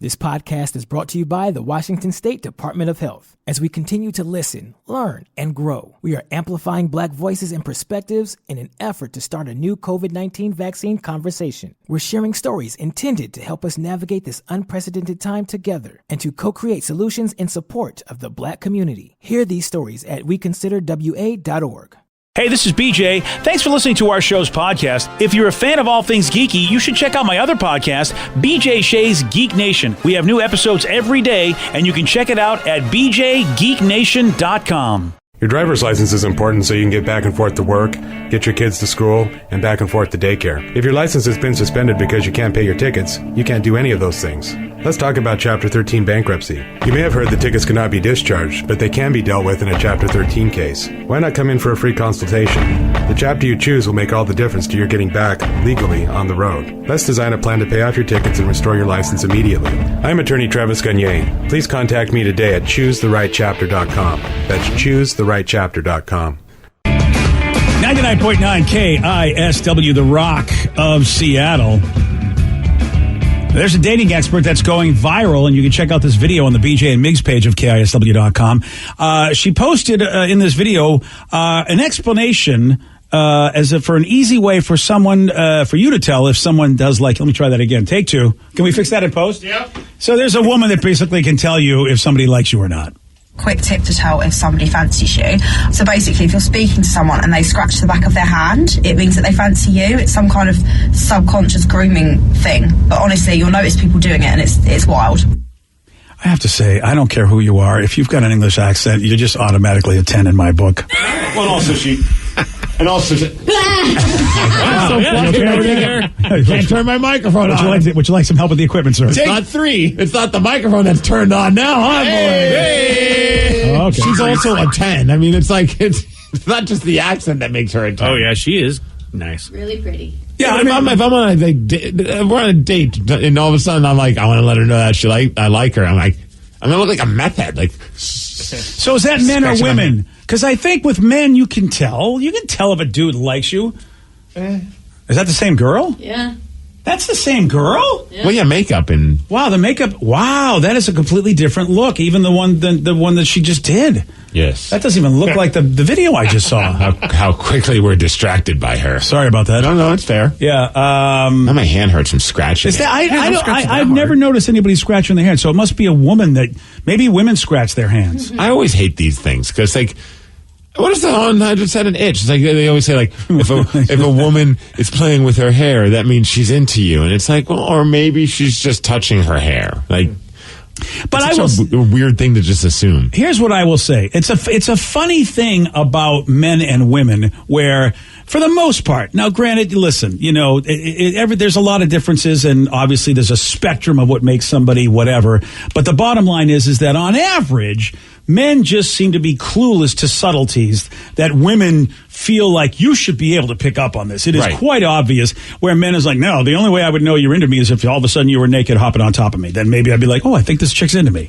This podcast is brought to you by the Washington State Department of Health. As we continue to listen, learn, and grow, we are amplifying Black voices and perspectives in an effort to start a new COVID-19 vaccine conversation. We're sharing stories intended to help us navigate this unprecedented time together and to co-create solutions in support of the Black community. Hear these stories at weconsiderwa.org. Hey, this is BJ. Thanks for listening to our show's podcast. If you're a fan of all things geeky, you should check out my other podcast, BJ Shea's Geek Nation. We have new episodes every day, and you can check it out at bjgeeknation.com. Your driver's license is important so you can get back and forth to work, get your kids to school, and back and forth to daycare. If your license has been suspended because you can't pay your tickets, you can't do any of those things. Let's talk about Chapter 13 bankruptcy. You may have heard that tickets cannot be discharged, but they can be dealt with in a Chapter 13 case. Why not come in for a free consultation? The chapter you choose will make all the difference to your getting back, legally, on the road. Let's design a plan to pay off your tickets and restore your license immediately. I'm attorney Travis Gagne. Please contact me today at choosetherightchapter.com. That's choosetherightchapter.com. 99.9 KISW, the Rock of Seattle. There's a dating expert that's going viral, and you can check out this video on the BJ and Migs page of KISW.com. She posted in this video an explanation for an easy way for someone, for you to tell if someone does like, let me try that again. Take two. Can we fix that in post? Yeah. So there's a woman that basically can tell you if somebody likes you or not. Quick tip to tell if somebody fancies you. So basically, if you're speaking to someone and they scratch the back of their hand, it means that they fancy you. It's some kind of subconscious grooming thing. But honestly, you'll notice people doing it, and it's wild. I have to say, I don't care who you are. If you've got an English accent, you're just automatically a 10 in my book. Well, also she... And also... so funny over there. Can't turn my microphone on. Would you like some help with the equipment, sir? It's not three. It's not the microphone that's turned on now, huh, boy? Hey. Oh, okay. She's also a 10. I mean, it's like, it's not just the accent that makes her a 10. Oh, yeah, she is nice. Really pretty. Yeah, if I'm on a date, we're on a date, and all of a sudden I'm like, I want to let her know that I like her. I'm like, I'm going to look like a meth head. Like, so is that men or women? Because I think with men, you can tell if a dude likes you. Is that the same girl? Yeah. That's the same girl? Yeah. Well, yeah, makeup and... Wow, the makeup... Wow, that is a completely different look. Even the one that she just did. Yes. That doesn't even look like the video I just saw. How quickly we're distracted by her. Sorry about that. No, it's fair. Yeah. Now my hand hurts from scratching. I've never noticed anybody scratching their hand, so it must be a woman that... Maybe women scratch their hands. I always hate these things, because, like... What is that on? I just had an itch. It's like they always say, like, if a woman is playing with her hair, that means she's into you. And it's like, well, or maybe she's just touching her hair. Like, but it's a weird thing to just assume. Here's what I will say. It's a funny thing about men and women where, for the most part, now granted, listen, there's a lot of differences, and obviously there's a spectrum of what makes somebody whatever. But the bottom line is that on average, men just seem to be clueless to subtleties that women feel like you should be able to pick up on this. It is quite obvious, where men is like, no, the only way I would know you're into me is if all of a sudden you were naked hopping on top of me. Then maybe I'd be like, oh, I think this chick's into me.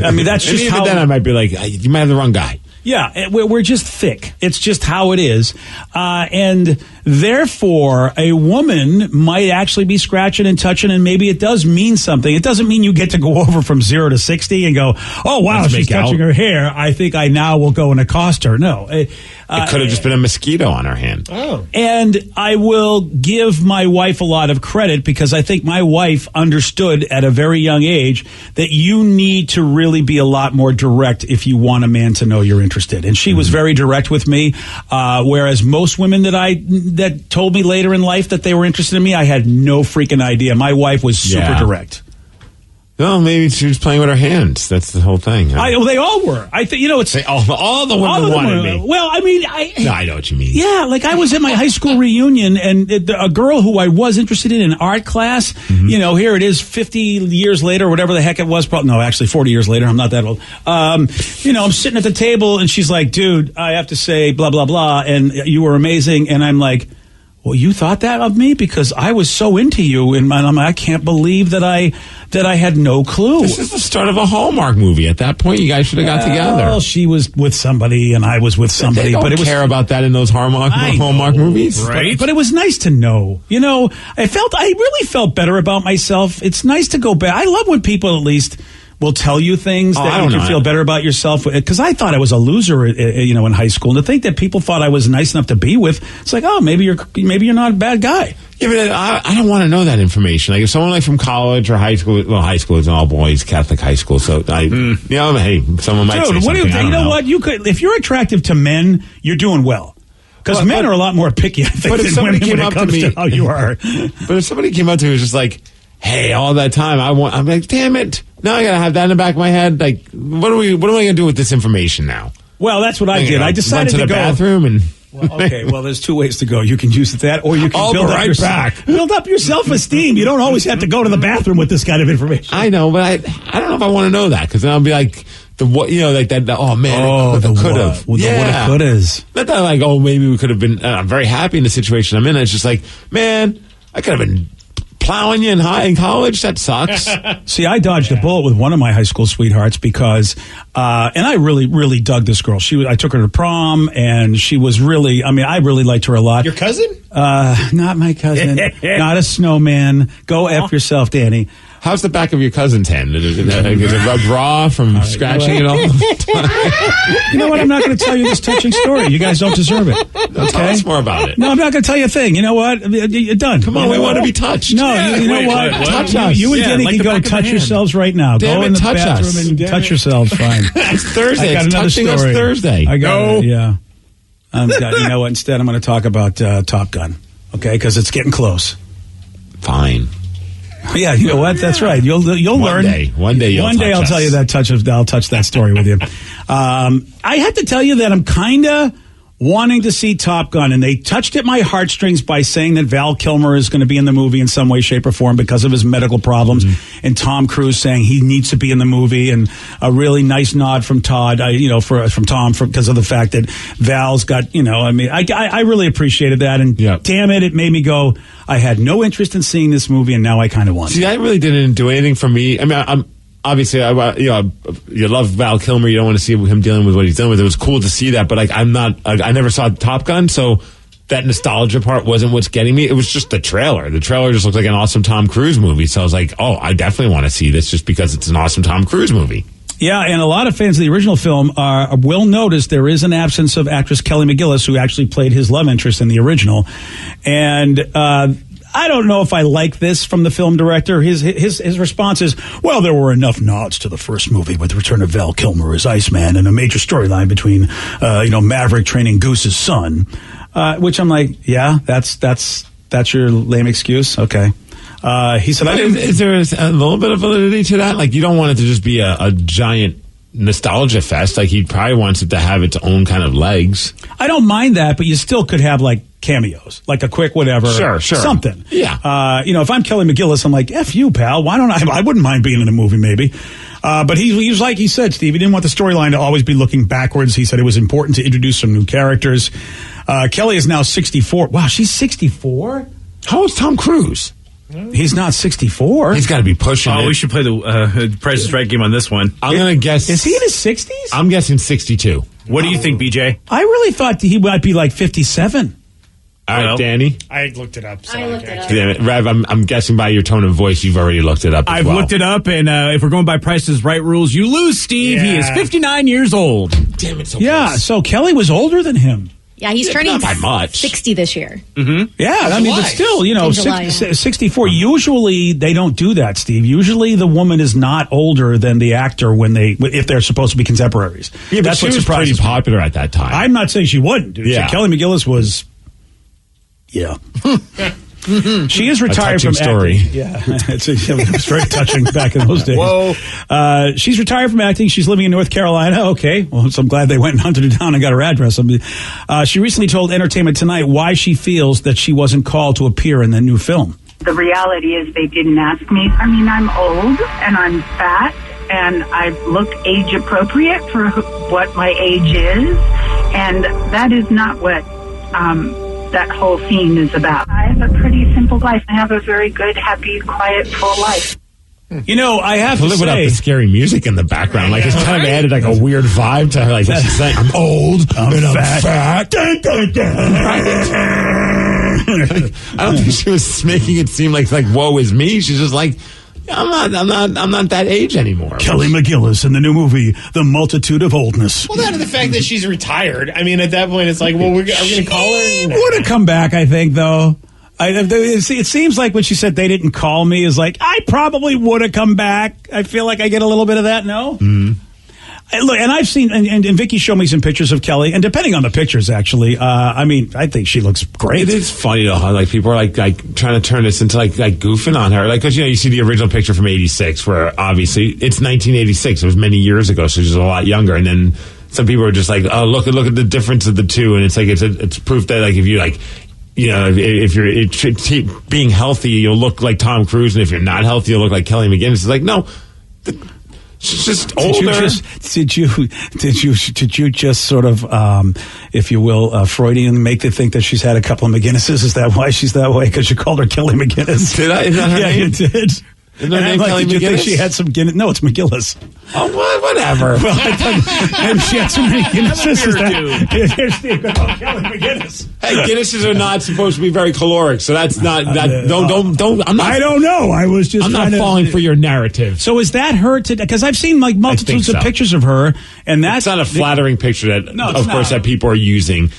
I mean, that's just how... Then I might be like, you might have the wrong guy. Yeah, we're just thick. It's just how it is. And therefore, a woman might actually be scratching and touching, and maybe it does mean something. It doesn't mean you get to go over from 0 to 60 and go, oh, wow, she's touching her hair. I think I now will go and accost her. No. It could have just been a mosquito on her hand. Oh. And I will give my wife a lot of credit, because I think my wife understood at a very young age that you need to really be a lot more direct if you want a man to know you're interested. And she was very direct with me, whereas most women that told me later in life that they were interested in me, I had no freaking idea. My wife was super direct. No, maybe she was playing with her hands. That's the whole thing. Huh? Well, they all were. I think it's all the women wanted me. Well, I mean, no, I know what you mean. Yeah, like I was at my high school reunion, and a girl who I was interested in art class. Here it is, 50 years later, whatever the heck it was. Probably, no, actually 40 years later. I'm not that old. I'm sitting at the table, and she's like, "Dude, I have to say, blah blah blah, and you were amazing." And I'm like, Well, you thought that of me because I was so into you, and I can't believe that I had no clue. This is the start of a Hallmark movie. At that point, you guys should have got together. Well, she was with somebody, and I was with somebody. They don't care about that in those Hallmark movies, right? But it was nice to know. You know, I really felt better about myself. It's nice to go back. I love when people at least will tell you things that you can feel better about yourself. Because I thought I was a loser, in high school. And to think that people thought I was nice enough to be with, it's like, oh, maybe you're not a bad guy. Yeah, but I don't want to know that information. Like if someone from college or high school, high school is an all boys Catholic high school, so hey, someone might say something. You know what? You could, if you're attractive to men, you're doing well. Because men are a lot more picky, I think, than women when it comes to how you are. But if somebody came up to me and was just like, hey, all that time, I'm like, damn it. Now I got to have that in the back of my head. Like, what am I going to do with this information now? Well, that's what I did. I decided to go the bathroom and... Well, okay, there's two ways to go. You can use that, or you can build up your self-esteem. You don't always have to go to the bathroom with this kind of information. I know, but I don't know if I want to know that, because then I'll be like, like that, oh man, the could have. Well, the woulda, couldas. Not that like, maybe we could have been, I'm very happy in the situation I'm in. It's just like, man, I could have been plowing you in college. That sucks. See, I dodged a bullet with one of my high school sweethearts because, and I really, really dug this girl. I took her to prom, and she was really, I really liked her a lot. Your cousin? Not my cousin. Not a snowman. Go F yourself, Danny. How's the back of your cousin's hand? Is it rubbed raw from scratching it all? You know what? I'm not going to tell you this touching story. You guys don't deserve it. Okay? Tell us more about it. No, I'm not going to tell you a thing. You know what? You're done. Come on, we want to be touched. No, you know what? Touch us. You and Danny can go touch yourselves right now. Go in the bathroom and touch yourselves. Fine. It's Thursday. I got another touching story. Us Thursday. I got it. Yeah. You know what? Instead, I'm going to talk about Top Gun. Okay, because it's getting close. Fine. Yeah, you know what? That's right. You'll learn. One day I'll tell you that I'll touch that story with you. I have to tell you that I'm kind of wanting to see Top Gun, and they touched at my heartstrings by saying that Val Kilmer is going to be in the movie in some way, shape, or form because of his medical problems, and Tom Cruise saying he needs to be in the movie, and a really nice nod from Todd, from Tom, because of the fact that Val's got, I really appreciated that, and damn it made me go, I had no interest in seeing this movie, and now I kind of want to. See, that really didn't do anything for me. I'm obviously, you love Val Kilmer. You don't want to see him dealing with what he's dealing with. It was cool to see that, but I never saw Top Gun, so that nostalgia part wasn't what's getting me. It was just the trailer. The trailer just looked like an awesome Tom Cruise movie, so I was like, I definitely want to see this just because it's an awesome Tom Cruise movie. Yeah, and a lot of fans of the original film will notice there is an absence of actress Kelly McGillis, who actually played his love interest in the original, and I don't know if I like this from the film director. His response is, well, there were enough nods to the first movie with the return of Val Kilmer as Iceman and a major storyline between, Maverick training Goose's son, which I'm like, yeah, that's your lame excuse. Okay. He said, is there a little bit of validity to that? Like, you don't want it to just be a giant nostalgia fest. Like, he probably wants it to have its own kind of legs. I don't mind that, but you still could have like cameos, like a quick whatever, sure, something. Yeah. If I'm Kelly McGillis, I'm like, F you, pal. Why don't I wouldn't mind being in a movie, maybe. But he was like he said, Steve, he didn't want the storyline to always be looking backwards. He said it was important to introduce some new characters. Kelly is now 64. Wow, she's 64? How old's Tom Cruise? He's not 64. He's got to be pushing it. We should play the Price is Right game on this one. I'm going to guess. Is he in his 60s? I'm guessing 62. What do you think, BJ? I really thought he might be like 57. All right, Danny. I looked it up. I looked it up. Damn it. Rev, I'm guessing by your tone of voice, you've already looked it up as I've well. looked it up, and if we're going by Price is Right rules, you lose, Steve. He is 59 years old. Damn it, so close. So Kelly was older than him. Yeah, he's turning not by much. 60 this year. Mm-hmm. Yeah, but still, In July, 64. Usually they don't do that, Steve. Usually the woman is not older than the actor if they're supposed to be contemporaries. Yeah, but that's she what was pretty surprises me. popular at that time. I'm not saying she wouldn't, dude. Yeah. Kelly McGillis was, She is retired from story. acting. Yeah, it was very touching back in those days. Whoa. She's retired from acting. She's living in North Carolina. Okay, well, so I'm glad they went and hunted her down and got her address. She recently told Entertainment Tonight why she feels that she wasn't called to appear in the new film. The reality is they didn't ask me. I mean, I'm old and I'm fat and I look age appropriate for what my age is. And that is not what that whole scene is about. I have a pretty simple life. I have a very good, happy, quiet, full life. You know, I have to live without say, the scary music in the background. Like, it's kind of added like a weird vibe to her. Like, what she's saying, I'm old and I'm fat. Dun, dun, dun. Like, I don't think she was making it seem like woe is me. She's just like, I'm not that age anymore. Kelly McGillis in the new movie, The Multitude of Oldness. Well, that and the fact that she's retired. I mean, at that point, it's like, well, are we going to call her? Would have come back, I think, though. It seems like when she said they didn't call me is like, I probably would have come back. I feel like I get a little bit of that, no? Mm-hmm. Look, and I've seen, and Vicky showed me some pictures of Kelly, and depending on the pictures, actually, I mean, I think she looks great. It is funny, though, how people are like trying to turn this into like goofing on her. Like, because, you see the original picture from 86, where obviously it's 1986. It was many years ago, so she's a lot younger. And then some people are just like, oh, look at the difference of the two. And it's like, it's proof that, like, if you, like, if you're being healthy, you'll look like Tom Cruise, and if you're not healthy, you'll look like Kelly McGinnis. It's like, no, she's just older. Did you just sort of, if you will, Freudian make the think that she's had a couple of McGinnises? Is that why she's that way? Because you called her Kelly McGinnis. Did I? Is that her name? You did. Isn't her name Kelly did you McGinnis? think she had some Guinness? No, it's McGillis. Oh, whatever. Well, I thought maybe she had so many Guinnesses. Here's Steve. Kelly McGinnis. Hey, Guinnesses are not supposed to be very caloric, so that's not that. Don't. I don't know. I was just. I'm not falling for your narrative. So is that her? Because I've seen like multitudes of pictures of her, and that's not a flattering picture that, of course, that people are using.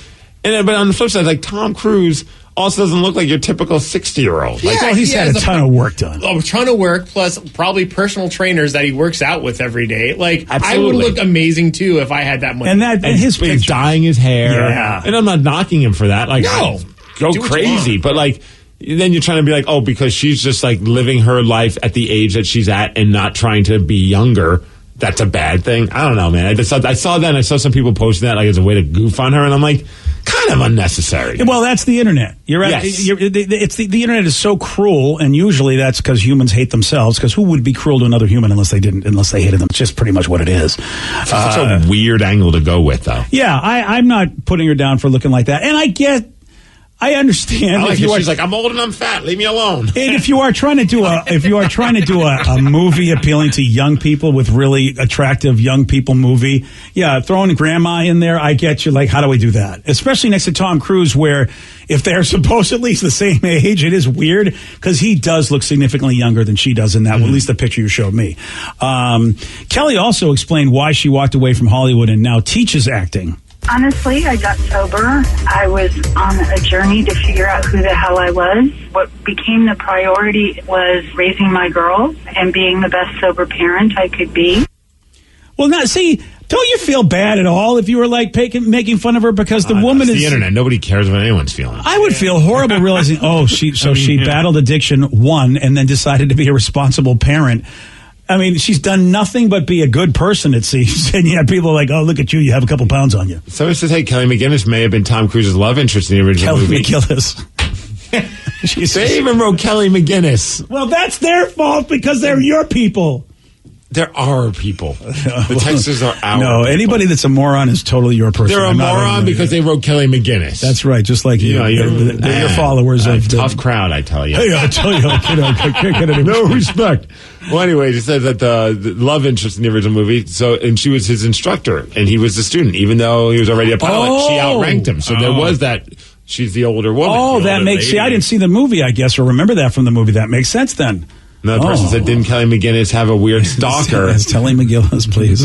And but on the flip side, like Tom Cruise also doesn't look like your typical 60-year-old. Like, well, he's had a ton of work done. A ton of work, plus probably personal trainers that he works out with every day. Like, absolutely. I would look amazing, too, if I had that money. And his he's dyeing his hair. Yeah. And I'm not knocking him for that. Like, no. Go crazy. But, like, then you're trying to be like, oh, because she's just, like, living her life at the age that she's at and not trying to be younger, that's a bad thing. I don't know, man. I saw that, and I saw some people posting that, like, as a way to goof on her, and I'm like, kind of unnecessary. Well, that's the internet. You're right. Yes. It's the internet is so cruel, and usually that's because humans hate themselves. Because who would be cruel to another human unless they hated them? It's just pretty much what it is. It's such a weird angle to go with, though. Yeah, I'm not putting her down for looking like that, and I understand. She's like, I'm old and I'm fat. Leave me alone. And if you are trying to do a movie appealing to young people with really attractive young people movie, yeah, throwing grandma in there, I get you. Like, how do we do that? Especially next to Tom Cruise, where if they're supposedly the same age, it is weird because he does look significantly younger than she does in that. Well, at least the picture you showed me. Kelly also explained why she walked away from Hollywood and now teaches acting. Honestly, I got sober. I was on a journey to figure out who the hell I was. What became the priority was raising my girls and being the best sober parent I could be. Well, now, see, don't you feel bad at all if you were like making fun of her because the woman is the internet? Nobody cares what anyone's feeling. I would feel horrible realizing, she battled addiction, won, and then decided to be a responsible parent. I mean, she's done nothing but be a good person, it seems. And yeah, people are like, oh, look at you. You have a couple pounds on you. Somebody says, hey, Kelly McGinnis may have been Tom Cruise's love interest in the original movie. Kelly McGillis. They even wrote Kelly McGinnis. Well, that's their fault because they're your people. There are people. The Texans are our No, people. Anybody that's a moron is totally your person. They're a moron because they wrote Kelly McGinnis. That's right, just like you. They're your followers. A tough crowd, I tell you. Hey, I tell you, I can't get any no respect. Well, anyway, it says that the love interest in the original movie, and she was his instructor, and he was the student, even though he was already a pilot. She outranked him, so there was that. She's the older woman. Oh, that makes sense. I didn't see the movie, I guess, or remember that from the movie. That makes sense then. Another person said, didn't Kelly McGinnis have a weird stalker? Yes, Kelly McGillis, please.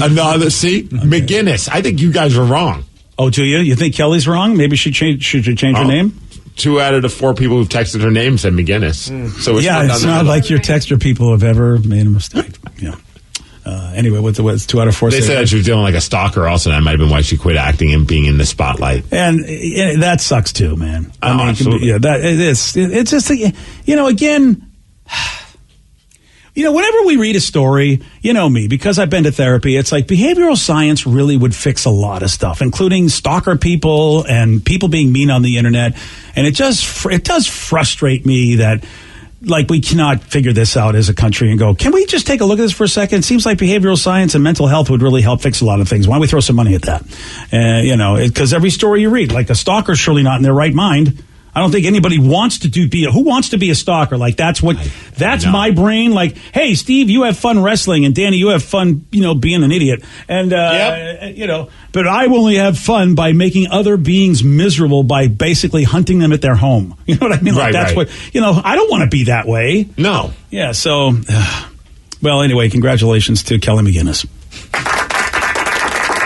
See? Okay. McGinnis. I think you guys were wrong. Oh, do you? You think Kelly's wrong? Maybe should she change her name? 2 out of the 4 people who've texted her name said McGinnis. So it's not like your texter people have ever made a mistake. Yeah. Anyway, what's 2 out of 4? They said that she was dealing like a stalker. Also, that might have been why she quit acting and being in the spotlight. And that sucks too, man. I mean, absolutely. Yeah, that it is. It's just again. Whenever we read a story, me, because I've been to therapy, it's like behavioral science really would fix a lot of stuff, including stalker people and people being mean on the internet. And it does frustrate me that, like, we cannot figure this out as a country and go, can we just take a look at this for a second? It seems like behavioral science and mental health would really help fix a lot of things. Why don't we throw some money at that? Because every story you read, like a stalker's surely not in their right mind. I don't think anybody wants to who wants to be a stalker? Like, that's my brain. Like, hey, Steve, you have fun wrestling, and Danny, you have fun, being an idiot. And, but I only have fun by making other beings miserable by basically hunting them at their home. You know what I mean? Like, that's what, I don't want to be that way. No. Yeah, so, well, anyway, congratulations to Kelly McGinnis.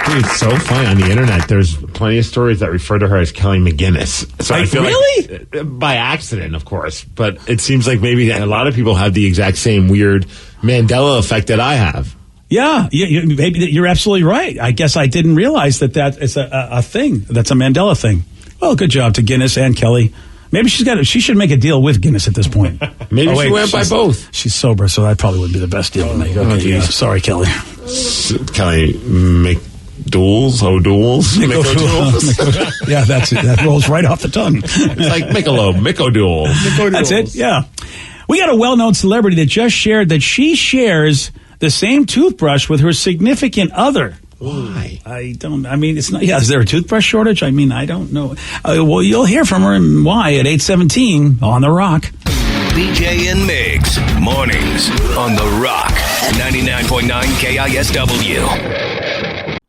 Dude, it's so funny on the internet. There's plenty of stories that refer to her as Kelly McGinnis. So I feel like by accident, of course, but it seems like maybe a lot of people have the exact same weird Mandela effect that I have. Yeah, maybe you're absolutely right. I guess I didn't realize that is a thing. That's a Mandela thing. Well, good job to Guinness and Kelly. Maybe she should make a deal with Guinness at this point. Maybe she went by both. She's sober, so that probably would be the best deal to make. Okay, sorry, Kelly. Kelly McDouls. Yeah, that's it. That rolls right off the tongue. It's like Michelob, Micodool. That's it, yeah. We got a well-known celebrity that just shared that she shares the same toothbrush with her significant other. Why? It's not. Yeah, is there a toothbrush shortage? I don't know. Well, you'll hear from her and why at 8:17 on The Rock. BJ and Migs, mornings on The Rock, 99.9 KISW.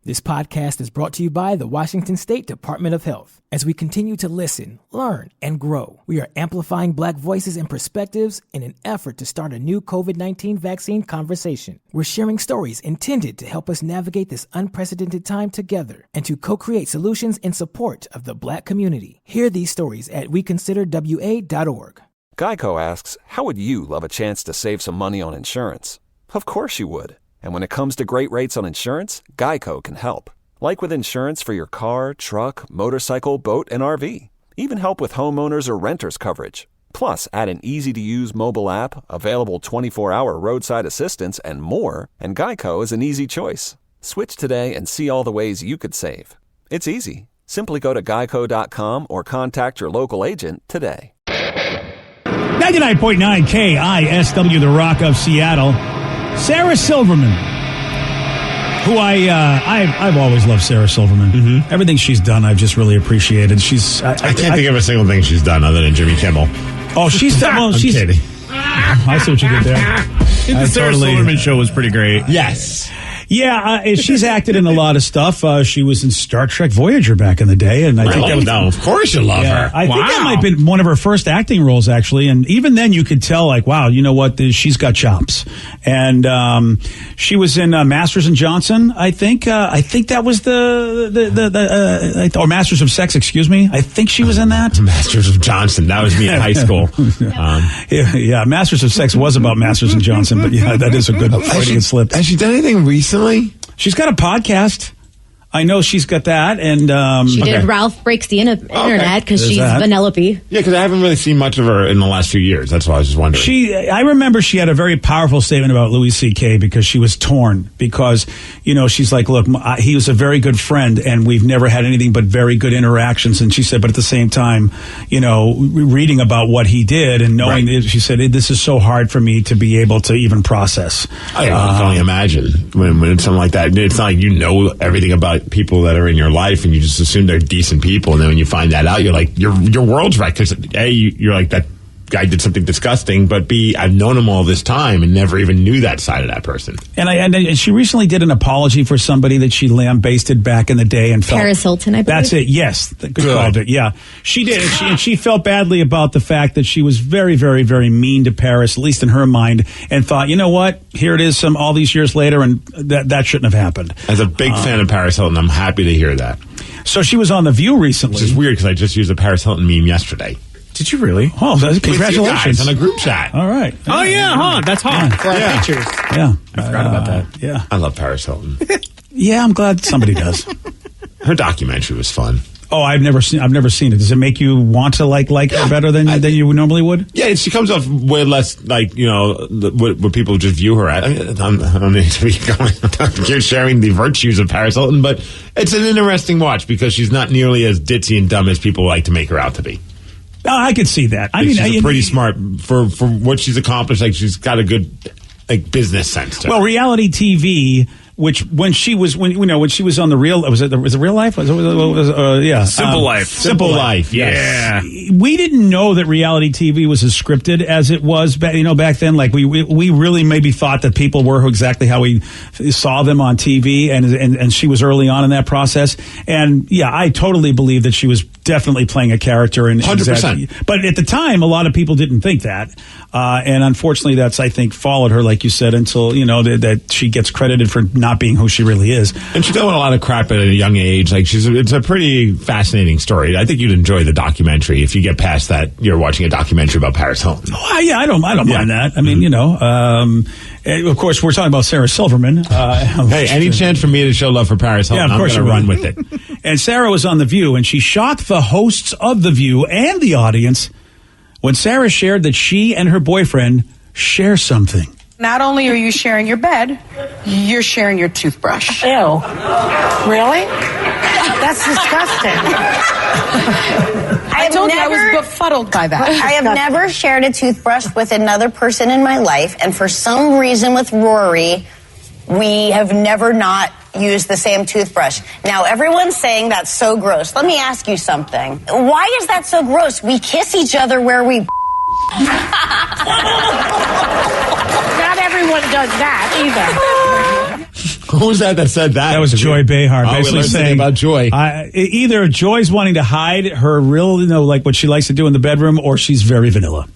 This podcast is brought to you by the Washington State Department of Health. As we continue to listen, learn, and grow, we are amplifying Black voices and perspectives in an effort to start a new COVID-19 vaccine conversation. We're sharing stories intended to help us navigate this unprecedented time together and to co-create solutions in support of the Black community. Hear these stories at weconsiderwa.org. Geico asks, how would you love a chance to save some money on insurance? Of course you would. And when it comes to great rates on insurance, Geico can help. Like with insurance for your car, truck, motorcycle, boat, and RV. Even help with homeowners or renters coverage. Plus, add an easy-to-use mobile app, available 24-hour roadside assistance, and more, and Geico is an easy choice. Switch today and see all the ways you could save. It's easy. Simply go to geico.com or contact your local agent today. 99.9 KISW, The Rock of Seattle. Sarah Silverman, who I've always loved Sarah Silverman. Mm-hmm. Everything she's done, I've just really appreciated. I can't think of a single thing she's done other than Jimmy Kimmel. Oh, she's done. Well, I'm kidding. I see what you did there. The Sarah Silverman show was pretty great. Yes. Yeah, she's acted in a lot of stuff. She was in Star Trek Voyager back in the day, and I think that was, of course you love her. I think that might have been one of her first acting roles, actually. And even then, you could tell, like, wow, you know what? She's got chops. And she was in Masters and Johnson. I think that was or Masters of Sex. Excuse me. I think she was in that. Masters of Johnson. That was me in high school. Yeah, Masters of Sex was about Masters and Johnson, but yeah, that is a good Freudian slip. Has she done anything recently? She's got a podcast. I know she's got that, and she did Ralph Breaks the Internet because she's Vanellope. Yeah, because I haven't really seen much of her in the last few years. That's why I was just wondering. I remember she had a very powerful statement about Louis C.K. because she was torn because she's like, look, he was a very good friend, and we've never had anything but very good interactions. And she said, but at the same time, reading about what he did and knowing that, she said, this is so hard for me to be able to even process. I can only imagine when it's something like that. It's not like you know everything about people that are in your life and you just assume they're decent people, and then when you find that out, you're like, your world's wrecked because A, you're like, that guy did something disgusting, but B, I've known him all this time and never even knew that side of that person. And she recently did an apology for somebody that she lambasted back in the day and felt Paris Hilton, I believe. That's it. Yes, good called it. Yeah, she did, and she felt badly about the fact that she was very, very, very mean to Paris, at least in her mind, and thought, you know what? Here it is, all these years later, and that shouldn't have happened. As a big fan of Paris Hilton, I'm happy to hear that. So she was on The View recently. Which is weird because I just used a Paris Hilton meme yesterday. Did you really? Oh, congratulations. On a group chat. All right. Oh, yeah, That's hot. For our pictures. Yeah. I forgot about that. Yeah. I love Paris Hilton. Yeah, I'm glad somebody does. Her documentary was fun. Oh, I've never seen it. Does it make you want to like her better than you normally would? Yeah, she comes off way less like what people just view her at. I don't need to be you're sharing the virtues of Paris Hilton, but it's an interesting watch because she's not nearly as ditzy and dumb as people like to make her out to be. Oh, I could see that. She's pretty smart for what she's accomplished. Like, she's got a good business sense to her. Well, reality TV which when she was on the Real, was it Real Life? Simple Life. Simple Life. Yes. Yeah. We didn't know that reality TV was as scripted as it was back then. Like we really maybe thought that people were exactly how we saw them on TV, and she was early on in that process. And yeah, I totally believe that she was definitely playing a character. 100%. But at the time, a lot of people didn't think that. And unfortunately, that's, I think, followed her, like you said, until, that she gets credited for not being who she really is. And she's doing a lot of crap at a young age. Like it's a pretty fascinating story. I think you'd enjoy the documentary if you get past that. You're watching a documentary about Paris Hilton. Oh, yeah, I don't mind that. I mean, of course, we're talking about Sarah Silverman. Hey, any chance for me to show love for Paris Hilton, yeah, of course I'm going to run with it. And Sarah was on The View, and she shocked the hosts of The View and the audience when Sarah shared that she and her boyfriend share something. Not only are you sharing your bed, you're sharing your toothbrush. Ew. Really? That's disgusting. I told you I was befuddled by that. I have never shared a toothbrush with another person in my life, and for some reason with Rory, we have never not used the same toothbrush. Now, everyone's saying that's so gross. Let me ask you something. Why is that so gross? We kiss each other where we... Not everyone does that either. Who was that said that? That was Joy Behar. Basically saying about Joy. Either Joy's wanting to hide her real, like what she likes to do in the bedroom, or she's very vanilla.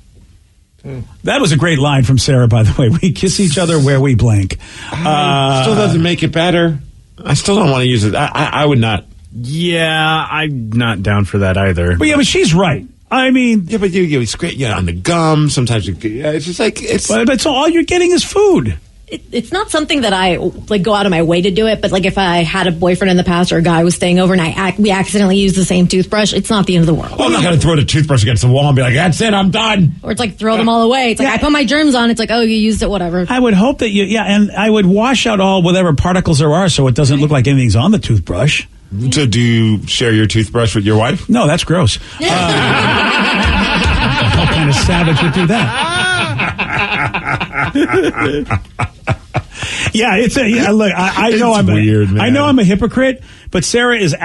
That was a great line from Sarah, by the way. We kiss each other where we blank. Still doesn't make it better. I still don't want to use it. I would not. Yeah, I'm not down for that either. But she's right. I mean, yeah, but you scrape on the gum. Sometimes it's just like it's. But so all you're getting is food. It's not something that I go out of my way to do it, but if I had a boyfriend in the past or a guy was staying over and we accidentally used the same toothbrush, it's not the end of the world. Well, I'm not going to throw the toothbrush against the wall and be like, "That's it, I'm done." Or it's throw them all away. It's I put my germs on. It's oh, you used it, whatever. I would hope that and I would wash out all whatever particles there are, so it doesn't look like anything's on the toothbrush. So, do you share your toothbrush with your wife? No, that's gross. What kind of savage would do that? Yeah, look, I know I'm weird, man. I know I'm a hypocrite, but Sarah is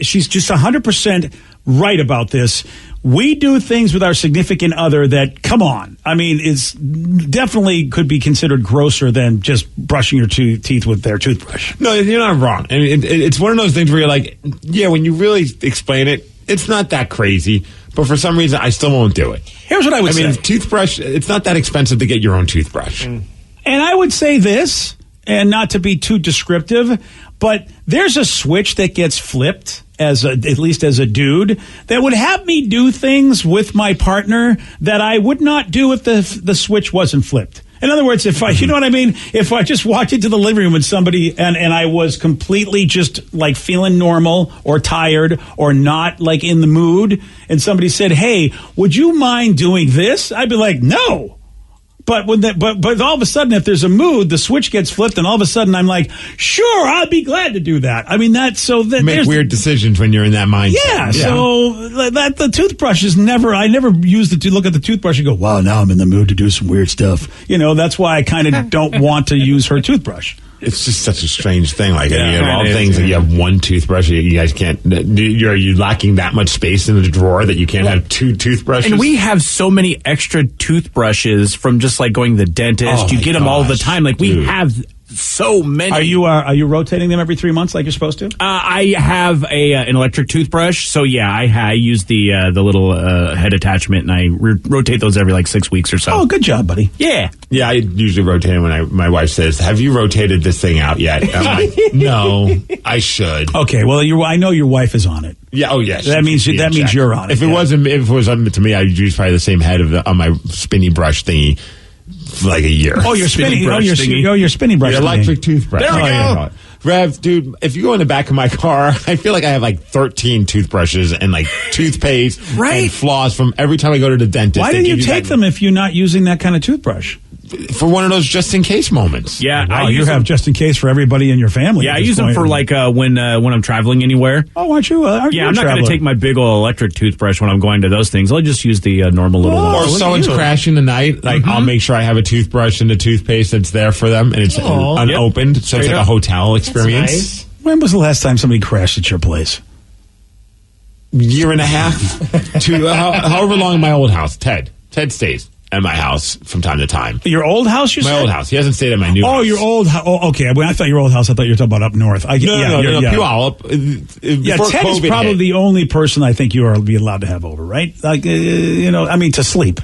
she's just 100% right about this. We do things with our significant other that, come on, I mean, it's definitely could be considered grosser than just brushing your teeth with their toothbrush. No, you're not wrong. I mean, it's one of those things where you're like, yeah, when you really explain it, it's not that crazy. But for some reason, I still won't do it. Here's what I would say. I mean, toothbrush, it's not that expensive to get your own toothbrush. And I would say this, and not to be too descriptive, but there's a switch that gets flipped, at least as a dude, that would have me do things with my partner that I would not do if the switch wasn't flipped. In other words, if you know what I mean? If I just walked into the living room with somebody and I was completely just feeling normal or tired or not in the mood, and somebody said, "Hey, would you mind doing this?" I'd be like, "No." But but all of a sudden, if there's a mood, the switch gets flipped, and all of a sudden, I'm like, "Sure, I'll be glad to do that." I mean, make weird decisions when you're in that mindset. Yeah. So that the toothbrush is never. I never use to look at the toothbrush and go, "Wow, now I'm in the mood to do some weird stuff." That's why I kind of don't want to use her toothbrush. It's just such a strange thing. You have all things that you have one toothbrush. You guys can't. Are you lacking that much space in the drawer that you can't have two toothbrushes? And we have so many extra toothbrushes from just going to the dentist. You get them all the time. We have so many. Are you rotating them every 3 months like you're supposed to? I have an electric toothbrush, so yeah, I use the little head attachment, and I rotate those every 6 weeks or so. Oh, good job, buddy. Yeah. Yeah, I usually rotate it when my wife says, "Have you rotated this thing out yet?" I'm like, "No, I should." Okay, well, I know your wife is on it. Yeah. Oh, yes. That means you're on it. If it was up to me, I'd use probably the same head on my spinny brush thingy for a year. Oh, your spinning brush. Your spinning brush. Your electric toothbrush. There we go. Yeah. Rev, dude, if you go in the back of my car, I feel like I have 13 toothbrushes and toothpaste and floss from every time I go to the dentist. Why didn't you take them if you're not using that kind of toothbrush? for one of those just in case moments. Yeah, Wow, you have just in case for everybody in your family. Yeah, I use them for like when I'm traveling anywhere. Oh, aren't you? I'm not going to take my big old electric toothbrush when I'm going to those things. I'll just use the normal little one. Or if someone's crashing the night, like I'll make sure I have a toothbrush and a toothpaste that's there for them, and it's unopened, so it's like a hotel experience. Nice. When was the last time somebody crashed at your place? Year and a half to however long in my old house. Ted stays at my house from time to time. Your old house, you said? My old house. He hasn't stayed at my new house. Oh, your old house. Oh, okay. When I thought your old house, I thought you were talking about up north. No, Puyallup. Ted is probably the only person I think you are be allowed to have over, right? Like, to sleep.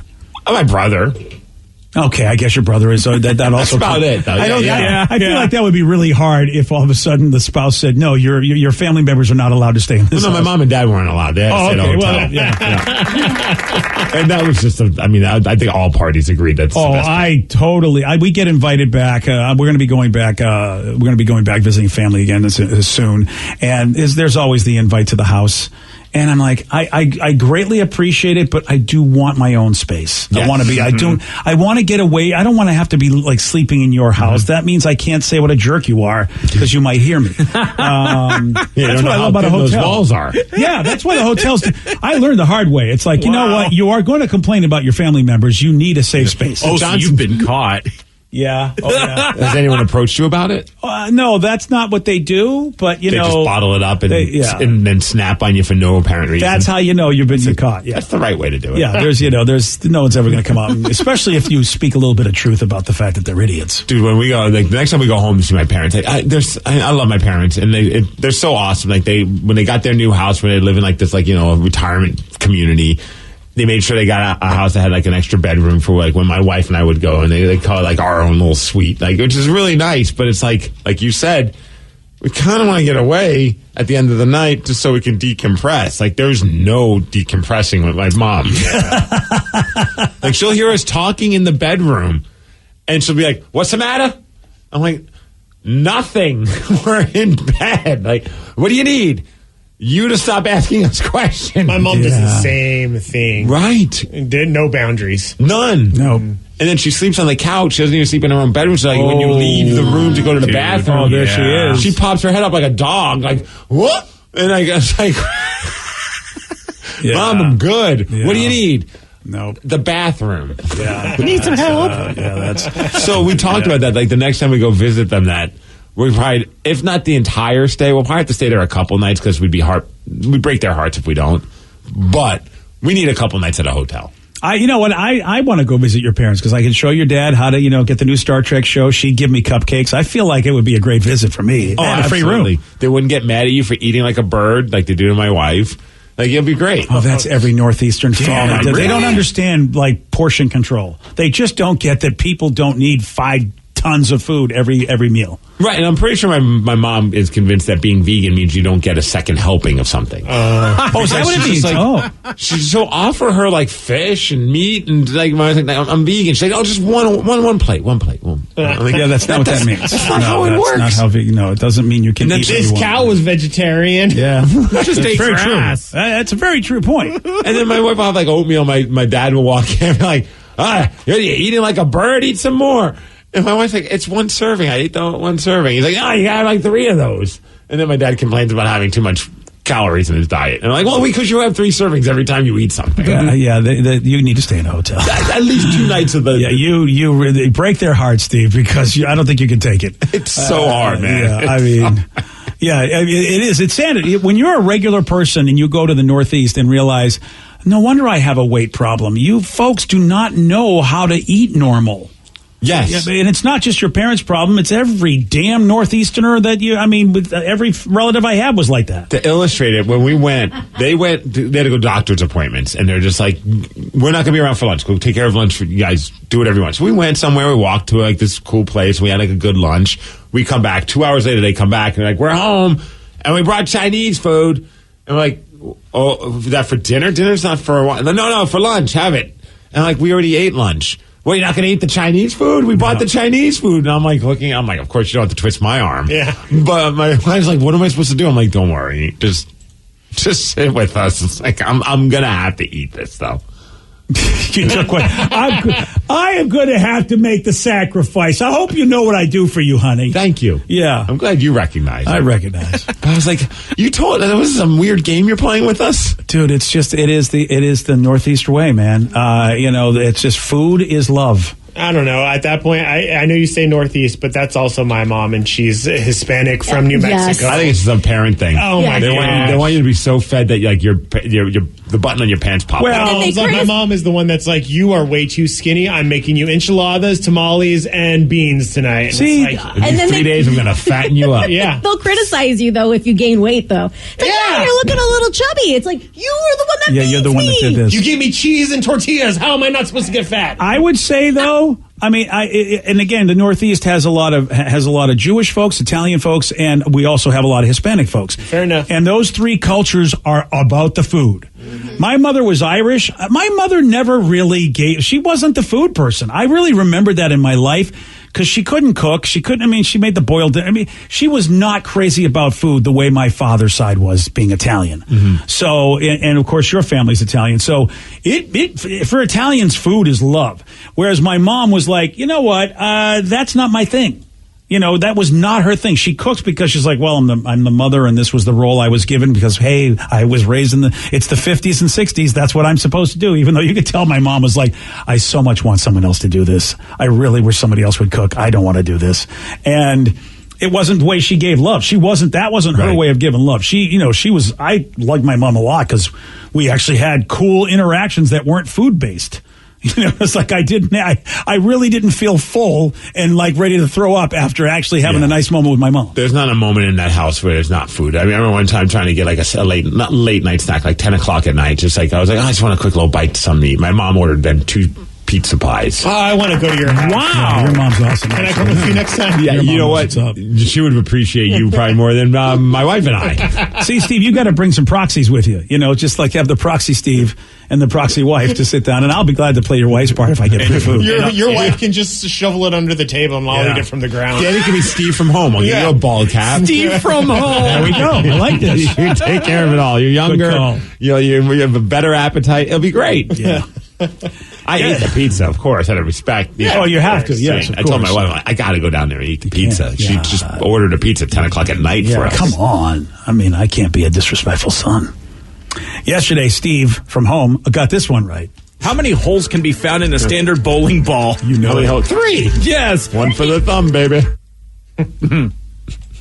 My brother. Okay, I guess your brother is. That also. That's about it, though. I feel like that would be really hard if all of a sudden the spouse said, "No, your family members are not allowed to stay in this house." My mom and dad weren't allowed. They had to stay at a hotel. Well, and that was just. I think all parties agreed that's. We get invited back. We're going to be going back. We're going to be going back visiting family again soon. And there's always the invite to the house. And I'm like, I greatly appreciate it, but I do want my own space. Yes. I want to be, I want to get away. I don't want to have to be like sleeping in your house. That means I can't say what a jerk you are because you might hear me. That's what I love about a hotel. Those walls are. Yeah, that's why the hotels, I learned the hard way. It's like, you know what? You are going to complain about your family members. You need a safe space. Oh, so you've been caught. Yeah. Oh, yeah. Has anyone approached you about it? No, that's not what they do. But they just bottle it up and then snap on you for no apparent reason. That's how you know you've been caught. Yeah, that's the right way to do it. Yeah, there's no one's ever going to come out, especially if you speak a little bit of truth about the fact that they're idiots. Dude, when we go, the next time we go home to see my parents, I love my parents, and they're so awesome. Like when they got their new house, when they live in this a retirement community. They made sure they got a house that had an extra bedroom for when my wife and I would go, and they call it our own little suite, which is really nice. But it's like you said, we kind of want to get away at the end of the night just so we can decompress. There's no decompressing with my mom. Yeah. She'll hear us talking in the bedroom, and she'll be like, "What's the matter?" I'm like, "Nothing. We're in bed. What do you need?" You to stop asking us questions. My mom does the same thing. Right. No boundaries. None. No. And then she sleeps on the couch. She doesn't even sleep in her own bedroom. So when you leave the room to go to the bathroom, there she is. She pops her head up like a dog. What? And I guess Mom, I'm good. Yeah. What do you need? No. The bathroom. Yeah. We need some help. So we talked about that. The next time we go visit them, we probably, if not the entire stay, we'll probably have to stay there a couple nights because we'd break their hearts if we don't. But we need a couple nights at a hotel. You know what? I want to go visit your parents because I can show your dad how to, get the new Star Trek show. She'd give me cupcakes. I feel like it would be a great visit for me. Oh, and a free room. They wouldn't get mad at you for eating like a bird like they do to my wife. It'd be great. Oh, that's every Northeastern family. They don't understand portion control. They just don't get that people don't need 5 tons of food every meal. Right, and I'm pretty sure my mom is convinced that being vegan means you don't get a second helping of something. Is that what it means? She'll offer her fish and meat and I'm vegan. She's like, just one plate. That's not what that means. That's not how it works. Not how vegan. No, it doesn't mean you can eat. This cow was vegetarian. Yeah, just ate very grass. True. That's a very true point. And then my wife will have oatmeal. My dad will walk in and be like, you're eating like a bird. Eat some more. And my wife's like, it's one serving. I ate the one serving. He's like, you got 3 of those. And then my dad complains about having too much calories in his diet. And I'm like, well, because you have 3 servings every time you eat something. You need to stay in a hotel. At least 2 nights of the... Yeah, you really break their hearts, Steve, because I don't think you can take it. It's so hard, man. Yeah, it is. It's sanity. When you're a regular person and you go to the Northeast and realize, no wonder I have a weight problem. You folks do not know how to eat normal. Yes. And it's not just your parents' problem. It's every damn Northeasterner with every relative I have was like that. To illustrate it, when we went, they had to go doctor's appointments, and they're just like, we're not going to be around for lunch. Go take care of lunch for you guys. Do whatever you want. So we went somewhere. We walked to this cool place. We had a good lunch. We come back. 2 hours later, they come back, and they're like, we're home, and we brought Chinese food. And we're like, oh, is that for dinner? Dinner's not for a while. No, for lunch. Have it. And we already ate lunch. Well, you're not going to eat the Chinese food? We bought the Chinese food. And I'm looking, of course, you don't have to twist my arm. Yeah. But my wife's like, what am I supposed to do? I'm like, don't worry. Just sit with us. It's I'm going to have to eat this, though. You took what? I am going to have to make the sacrifice. I hope you know what I do for you, honey. Thank you. Yeah. I'm glad you recognize it. I recognize. But I was like, you told that was some weird game you're playing with us? Dude, it is the Northeast way, man. It's just food is love. I don't know. At that point, I know you say Northeast, but that's also my mom, and she's Hispanic from New Mexico. I think it's some parent thing. Oh my god! They want you to be so fed that like your the button on your pants pops. Well, my mom is the one that's like, you are way too skinny. I'm making you enchiladas, tamales, and beans tonight. And See, it's like, in and then 3 days, I'm going to fatten you up. Yeah. They'll criticize you, though, if you gain weight, though. It's like, Yeah. you're looking a little chubby. It's like, you were the one that you're the one that did me. this. you gave me cheese and tortillas. How am I not supposed to get fat? I would say though, and again, the Northeast has a lot of Jewish folks, Italian folks, and we also have a lot of Hispanic folks. Fair enough. And those three cultures are about the food. Mm-hmm. My mother was Irish. My mother never really she wasn't the food person. I really remember that in my life because she couldn't cook. She made the boiled dinner. She was not crazy about food the way my father's side was, being Italian. Mm-hmm. So, and of course your family's Italian. So for Italians, food is love. Whereas my mom was like, you know what? That's not my thing. That was not her thing. She cooks because she's like, well, I'm the mother, and this was the role I was given because, hey, I was raised it's the 50s and 60s. That's what I'm supposed to do. Even though you could tell my mom was like, I so much want someone else to do this. I really wish somebody else would cook. I don't want to do this. And it wasn't the way she gave love. That wasn't her way of giving love. I liked my mom a lot because we actually had cool interactions that weren't food based. It's like I really didn't feel full and like ready to throw up after actually having a nice moment with my mom. There's not a moment in that house where there's not food. I remember one time trying to get like a late night snack, like 10 o'clock at night. Just like, I was like, I just want a quick little bite to something to eat. My mom ordered them 2 pizza pies. Oh, I want to go to your house. Wow. Yeah, your mom's awesome. Can I come with you next time? Yeah, you know what? She would appreciate you probably more than my wife and I. See, Steve, you got to bring some proxies with you. Just like have the proxy Steve and the proxy wife to sit down, and I'll be glad to play your wife's part if I get free food. Your wife can just shovel it under the table and I'll eat it from the ground. Yeah, it can be Steve from home. I'll give you a bald cap. Steve from home. There we go. I like this. You take care of it all. You're younger. You have a better appetite. It'll be great. Yeah. I ate the pizza, of course, out of respect. Yeah, you have to. Yes, I told my wife, I got to go down there and eat the pizza. She just ordered a pizza at 10 o'clock at night for us. Come on. I can't be a disrespectful son. Yesterday, Steve from home got this one right. How many holes can be found in a standard bowling ball? How many holes? 3. Yes. 1 for the thumb, baby.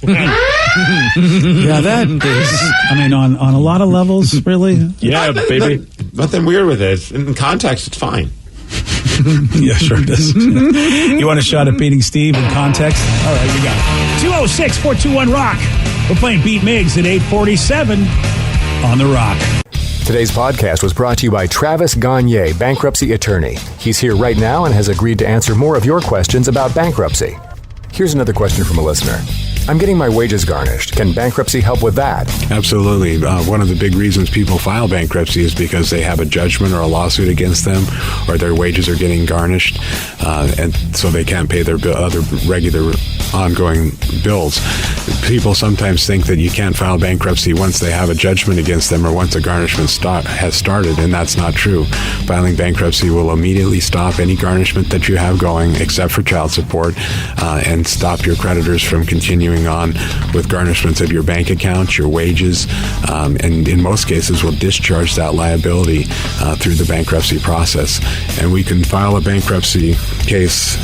Yeah, that is, on a lot of levels, really. Yeah, baby. Nothing weird with it. In context, it's fine. Yeah, sure it is. You want a shot at beating Steve in context? All right, you got it. 206-421-ROCK. We're playing Beat Miggs at 8:47 on The Rock. Today's podcast was brought to you by Travis Gagne, bankruptcy attorney. He's here right now and has agreed to answer more of your questions about bankruptcy. Here's another question from a listener. I'm getting my wages garnished. Can bankruptcy help with that? Absolutely. One of the big reasons people file bankruptcy is because they have a judgment or a lawsuit against them, or their wages are getting garnished, and so they can't pay their other regular ongoing bills. People sometimes think that you can't file bankruptcy once they have a judgment against them or once a garnishment has started, and that's not true. Filing bankruptcy will immediately stop any garnishment that you have going, except for child support, and stop your creditors from continuing on with garnishments of your bank account, your wages, and in most cases will discharge that liability through the bankruptcy process. And we can file a bankruptcy case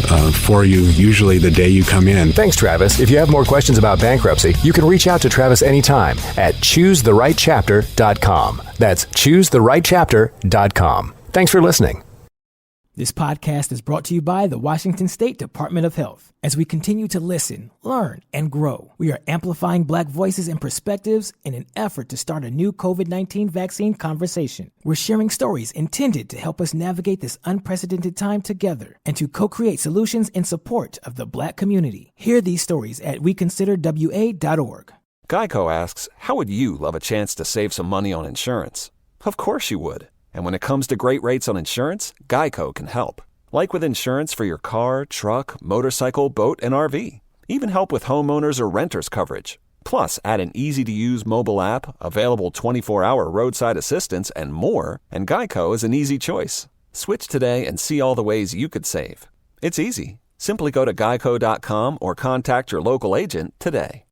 for you usually the day you come in. Thanks, Travis. If you have more questions about bankruptcy, you can reach out to Travis anytime at choosetherightchapter.com. That's choosetherightchapter.com. Thanks for listening. This podcast is brought to you by the Washington State Department of Health. As we continue to listen, learn, and grow, we are amplifying Black voices and perspectives in an effort to start a new COVID-19 vaccine conversation. We're sharing stories intended to help us navigate this unprecedented time together and to co-create solutions in support of the Black community. Hear these stories at weconsiderwa.org. Geico asks, how would you love a chance to save some money on insurance? Of course you would. And when it comes to great rates on insurance, Geico can help. Like with insurance for your car, truck, motorcycle, boat, and RV. Even help with homeowners or renters coverage. Plus, add an easy-to-use mobile app, available 24-hour roadside assistance, and more, and Geico is an easy choice. Switch today and see all the ways you could save. It's easy. Simply go to geico.com or contact your local agent today.